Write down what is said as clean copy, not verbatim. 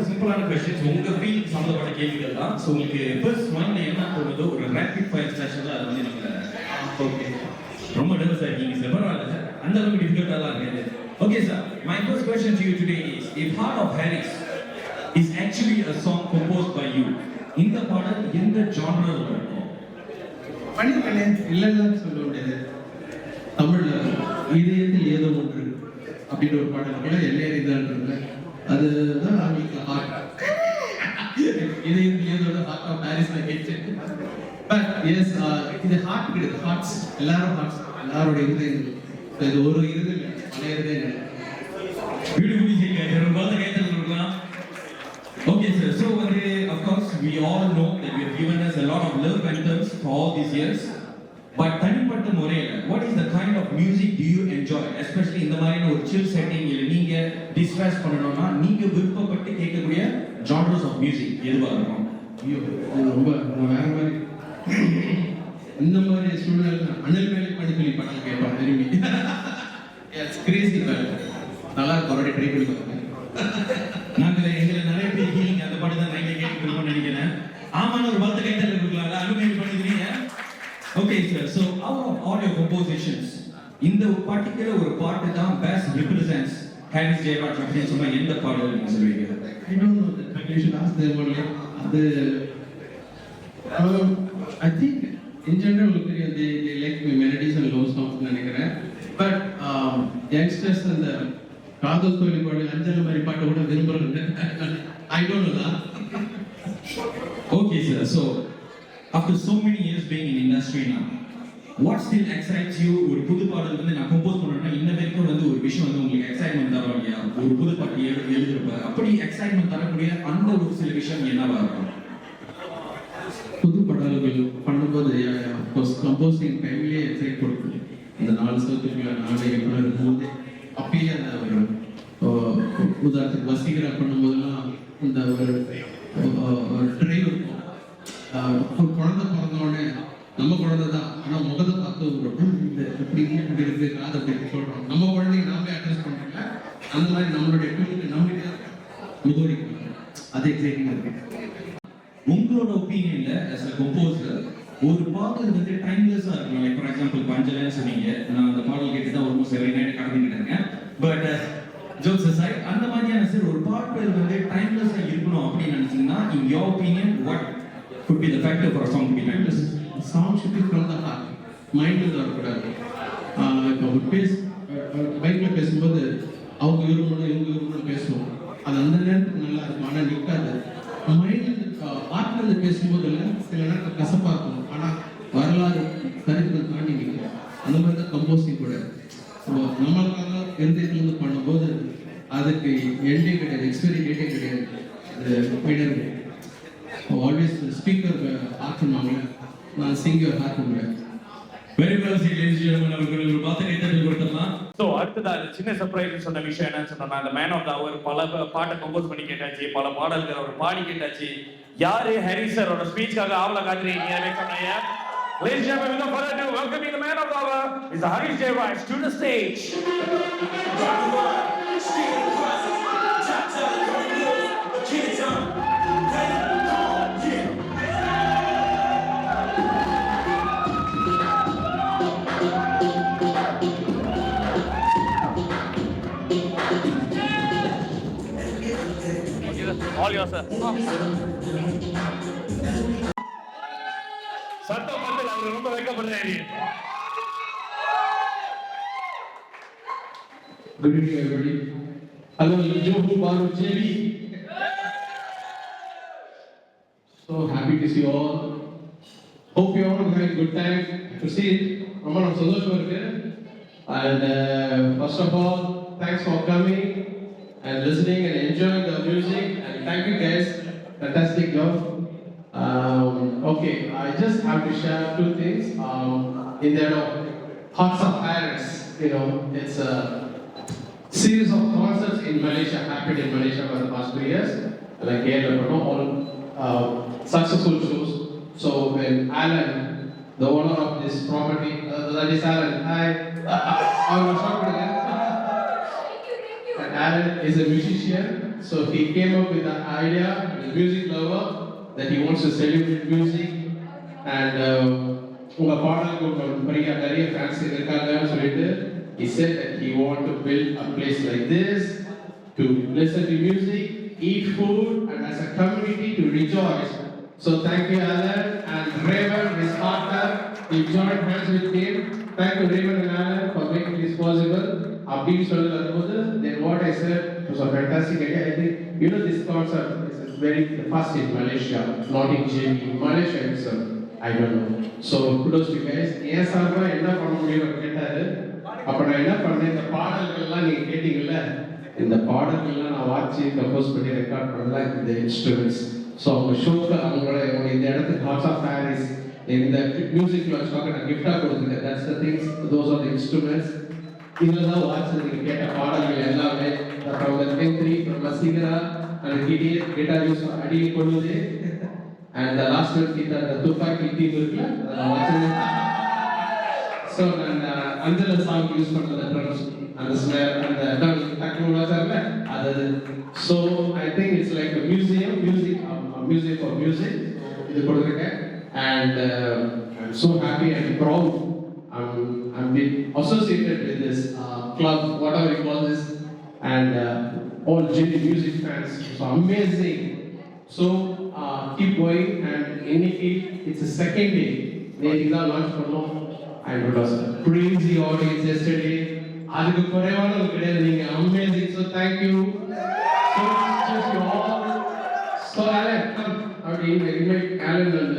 சிம்பிளான கொஸ்டின்ஸ் உங்க ஃபீல் சம்பந்தப்பட்ட கேள்விகள் தான். ஸோ உங்களுக்கு ஃபர்ஸ்ட் மைண்ட்ல என்ன தோணுதோ ஒரு ரேபிட் ஃபயர் செஷன்ல அது வந்து நம்ம ஓகே ரொம்ப நர்வஸா இருக்கீங்க சார். பரவாயில்ல சார், அந்த அளவுக்கு டிஃபிகல்ட்டாலாம் இருக்காது. Okay sir, my first question to you today is if heart of Harris is actually a song composed by you, இந்த பாடல் எந்த ஜானர்ல இருக்கும்? பண்ணிருக்கேனே இல்லைன்னு சொல்ல முடியாது. தமிழ்ல இதயத்தில் ஏதோ ஒன்று அப்படின்ற ஒரு பாடல் கூட எல்லையறிந்தான்றது அதுதான் அவங்களுக்கு ஹார்ட். இதயத்தில் ஏதோ ஹார்ட் ஆஃப் ஹாரிஸ் கேட்டேன். பட் எஸ் இது ஹார்ட் கிடையாது, ஹார்ட்ஸ் எல்லாரும் ஹார்ட்ஸ் எல்லாரோட இருதயங்கள். இது ஒரு இருதயம் பல இருதயங்கள். பியூட்டிஃபுல்லி சேட் ரொம்ப கேட்டல் இருக்கலாம். Okay sir, so of course we all know that you have given us a lot of love anthems for all these years. But தனிப்பட்ட முறையில் what is the kind of music do you enjoy, especially இந்த மாதிரியான ஒரு chill setting இல்ல நீங்க distress பண்ணணும்னா நீங்க விருப்பப்பட்டு கேட்கக்கூடிய genres of music எதுவா இருக்கும்? ஐயோ ரொம்ப வேற மாதிரி இந்த மாதிரி சூழ்நிலை அனல் மேலே படிக்கலி படம் கேட்பான் விரும்பி. எஸ் கிரேசி மேல் நல்லா கொரடி ட்ரை பண்ணி பார்த்தேன். நாங்கள் எங்களை நிறைய பேர் ஹீலிங் அந்த பாட்டு தான் நைட்ல கேட்டுக்கணும்னு நினைக்கிறேன். ஆமான ஒரு வார்த்தை கைத்தல் இருக்குல்ல அனுமதி பண்ணிக்கிறீங்க. Okay sir, so out of all your compositions இந்த பர்டிகுலர் ஒரு பாட்டு தான் பெஸ்ட் ரெப்ரசன்ட்ஸ் ஹாரிஸ் ஜெயராஜ் அப்படின்னு சொன்னா எந்த பாடல் நீங்க சொல்லுவீங்க? I don't know that you should ask them only. அது ஐ திங்க் இன் ஜெனரல் உங்களுக்கு they like melodies and love songs நினைக்கிறேன். பட் யங்ஸ்டர்ஸ் அந்த காதல் தோழி பாடல் அஞ்சல் மாதிரி பாட்டு கூட விரும்புறாங்க. I don't know that. Okay sir, so after so many years being in industry now, what still excites you? ஒரு புது பாடல் வந்து நான் கம்போஸ் பண்ணனும்னா இன்ன வரைக்கும் வந்து ஒரு விஷயம் வந்து உங்களுக்கு எக்ஸைட்மென்ட் தரும் இல்லையா? ஒரு புது பாட்டு எழுதுறப்ப அப்படி எக்ஸைட்மென்ட் தரக்கூடிய அந்த ஒரு சில விஷயம் என்னவா இருக்கும்? புது பாடல்கள் பண்ணும்போது கம்போசிங் டைம்லயே எக்ஸைட் கொடுக்கும். இந்த 4 சவுத்துக்குள்ள நாளை எப்படி இருக்கும்போது அப்பயே அந்த ஒரு உதாரணத்துக்கு வசீகரா பண்ணும்போதெல்லாம் இந்த ஒரு ட்ரைவ் இருக்கும். ஒரு குழந்தை பிறந்தோடனே நம்ம குழந்தை தான், ஆனால் முகத்தை பார்த்து ஒரு எப்படி இப்படி இருக்கு காது அப்படி சொல்றோம். நம்ம குழந்தைங்க நாமே அட்ரஸ் பண்றோம்ல, அந்த மாதிரி நம்மளுடைய பிள்ளைங்க நம்மகிட்ட முகவரிக்கு அது எக்ஸைட்டிங்காக இருக்கு. உங்களோட ஒப்பீனியன்ல as a composer ஒரு பாடல் வந்து டைம்லெஸ்ஸா இருக்கும். லைக் ஃபார் எக்ஸாம்பிள் பஞ்சலன்னு சொன்னீங்க, நான் அந்த பாடல் கேட்டு தான் ஆல்மோஸ்ட் எவ்ரி நைட் கடந்துட்டு இருக்கேன். பட் ஜோக்ஸ் aside அந்த மாதிரியான சார் ஒரு பாடல் வந்து டைம்லெஸ்ஸா இருக்கணும் அப்படின்னு நினைச்சீங்கன்னா in your opinion what could be the factor for a song to be timeless? Song should be from the heart, மைண்ட்ல வரக்கூடாது. இப்போ பைக்ல பேசும்போது அவங்க விரும்பணும் இவங்க விரும்பணும் பேசுவோம், அது அந்த நேரத்துக்கு நல்லா இருக்கும். ஆனால் நிற்காது. மைண்ட்ல ஹார்ட்ல பேசும்போது சில நேரத்தில் கசப்பா இருக்கும், ஆனால் வரலாறு சரித்திரம் தாண்டி நிற்கும். அந்த மாதிரி தான் கம்போசிங் கூட. நம்மளுக்காக இருந்ததுலேருந்து பண்ணும்போது அதுக்கு எண்டே கிடையாது, எக்ஸ்பைரி டேட்டே கிடையாது. அது போயிடர் ஆல்வேஸ் ஸ்பீக்கர் ஹார்ட் பண்ணுவாங்க, நான் சிங்கர் ஹார்ட் பண்ணுவேன். Very well seat ladies and gentlemen, அவர்கள் ஒரு வார்த்தை கைத்தட்டல் கொடுத்தலாம். சோ அடுத்ததா சின்ன சர்ப்ரைஸ் சொன்ன விஷயம் என்னன்னு சொன்னா, அந்த மேன் ஆஃப் தி ஹவர் பல பாட்டை கம்போஸ் பண்ணி கேட்டாச்சு, பல பாடல்கள் அவர் பாடி கேட்டாச்சு. யாரு ஹாரிஸ் சாரோட ஸ்பீச்சுக்காக ஆவலா காத்துறீங்க சொன்னீங்க. Ladies and gentlemen, without further ado, welcoming the man of the hour is Haris Jayaraj to the stage. All yours, sir. சத்தம் வந்து அவர் ரொம்ப வெட்கப்படுறாரு. Good evening, everybody. Hello, Johu Baru JB. So happy to see you all. Hope you all had a good time to see it. ரொம்ப நான் சந்தோஷமா இருக்கேன். And first of all, thanks for coming and listening and enjoying the music. And thank you guys. Fantastic job. Okay, I just have to share 2 things. In their Hearts of Paris, you know, it's a series of concerts in Malaysia, happened in Malaysia for the past 3 years. Like all successful shows. So when Alan, the owner of this property, that is Alan. Hi, I will start again. And Alan is a musician, So he came up with the idea, a music lover, that he wants to celebrate music. And உங்க பாடலுக்கு ஒரு நிறைய fans இருக்காங்கன்னு சொல்லிட்டு he said that he want to build a place like this to listen to music, eat food, and as a community to rejoice. So thank you Alan and Raymond, his partner. We joined hands with him. Thank you Raymond and Alan for making this possible. அப்படின்னு சொல்லி வரும்போது then what I said was a fantastic idea. I think you know this concept is very fast in Malaysia, not in JB. Malaysia itself, I don't know. So kudos to you guys. ஏன் சார்பா என்ன பண்ண முடியும் கேட்டாரு. அப்ப நான் என்ன பண்ணேன், இந்த பாடல்கள்லாம் நீங்க கேட்டீங்கல்ல, இந்த பாடல்கள்லாம் நான் வாட்சி கம்போஸ் பண்ணி ரெக்கார்ட் பண்ணலாம் இந்த இன்ஸ்ட்ருமெண்ட்ஸ். ஸோ அவங்க ஷோக்கு அவங்களோட இந்த இடத்துக்கு ஹார்ட்ஸ் ஆஃப் பாரிஸ் இந்த மியூசிக் லான்ச்காக நான் கிஃப்டாக கொடுத்துருக்கேன். That's the things, those are the instruments. இதில் தான் வாட்சி நீங்கள் கேட்ட பாடல்கள் எல்லாமே from the M3, from Masigara and guitar use அடி கொள்ளுது. And the last one guitar, the துப்பாக்கி தீம் இருக்குல்ல, அதை வாட்சி. So நான் அஞ்சல சாங் யூஸ் பண்ணுறது ட்ரம்ஸ் அந்த ஸ்னேர் அந்த டக்குனு அது. So I think it's like a museum for music இது கொடுத்துருக்கேன். And I'm so happy and proud I'm been associated with this club, whatever you call this, and all JD music fans. So amazing. So keep going, and it's a second day. They did not launch for long. And it was a crazy audience yesterday. அதுக்கு குறைவான கிடையாது, நீங்க amazing. So thank you so much to you all. So Alan, come. I will invite Alan and